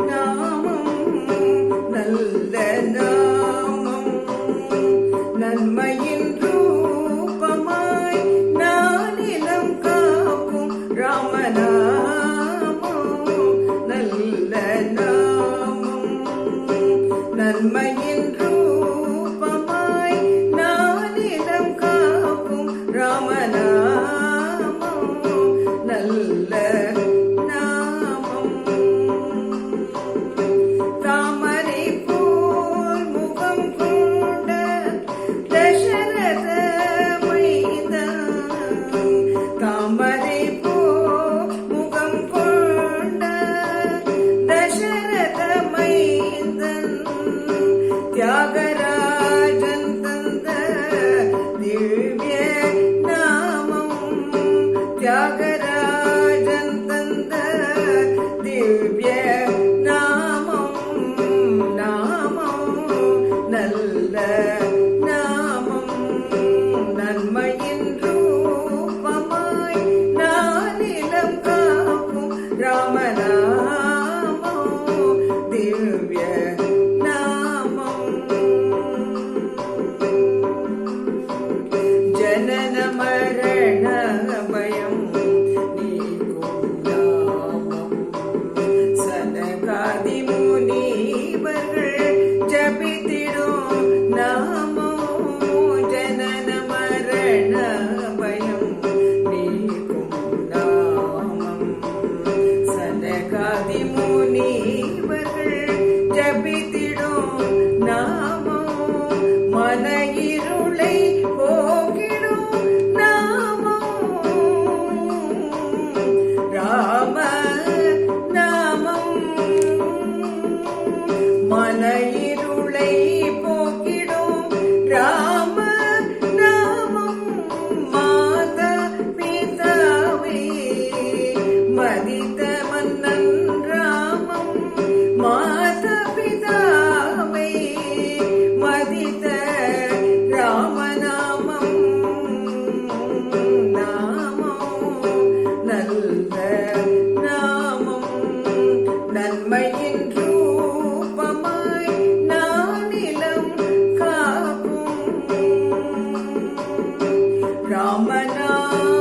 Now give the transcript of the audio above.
நாமம் நல்ல நாமம் நன்மையின் ரூபமாய் நானிலம் காக்கும் ராமநாமம் நல்ல நாமம் நன்மையின் ரூபமாய் நானிலம் காக்கும் ராமநாமம் நல்ல தியாகராஜன் தந்த திவ்ய நாமம் தியாகராஜன் தந்த திவ்ய நாமம் நாமம் நல்ல நாமம் நன்மையின் ரூபமாய் நானிலம் காக்கும் ராமநாமம் திவ்ய ஜனன மரண பயம் நீக்கும் நாமம் சனகாதி முனிவர்கள் ஜபித்திடும் நாமம் ஜனன மரண பயம் நீக்கும் நாமம் சனகாதி முனிவர்கள் ஜபித்திடும் நாமம் மன இருளை மன இருளை போக்கிடும் ராம நாமம் மாதா பிதாவே மதித்த மன்னன் ராமம் மாதா பிதாவே மதித்த ராமநாமம் நாமம் நல்ல நாமம் நன்மையின் ரூபமாய் நானிலம் காக்கும் ராமநாமம்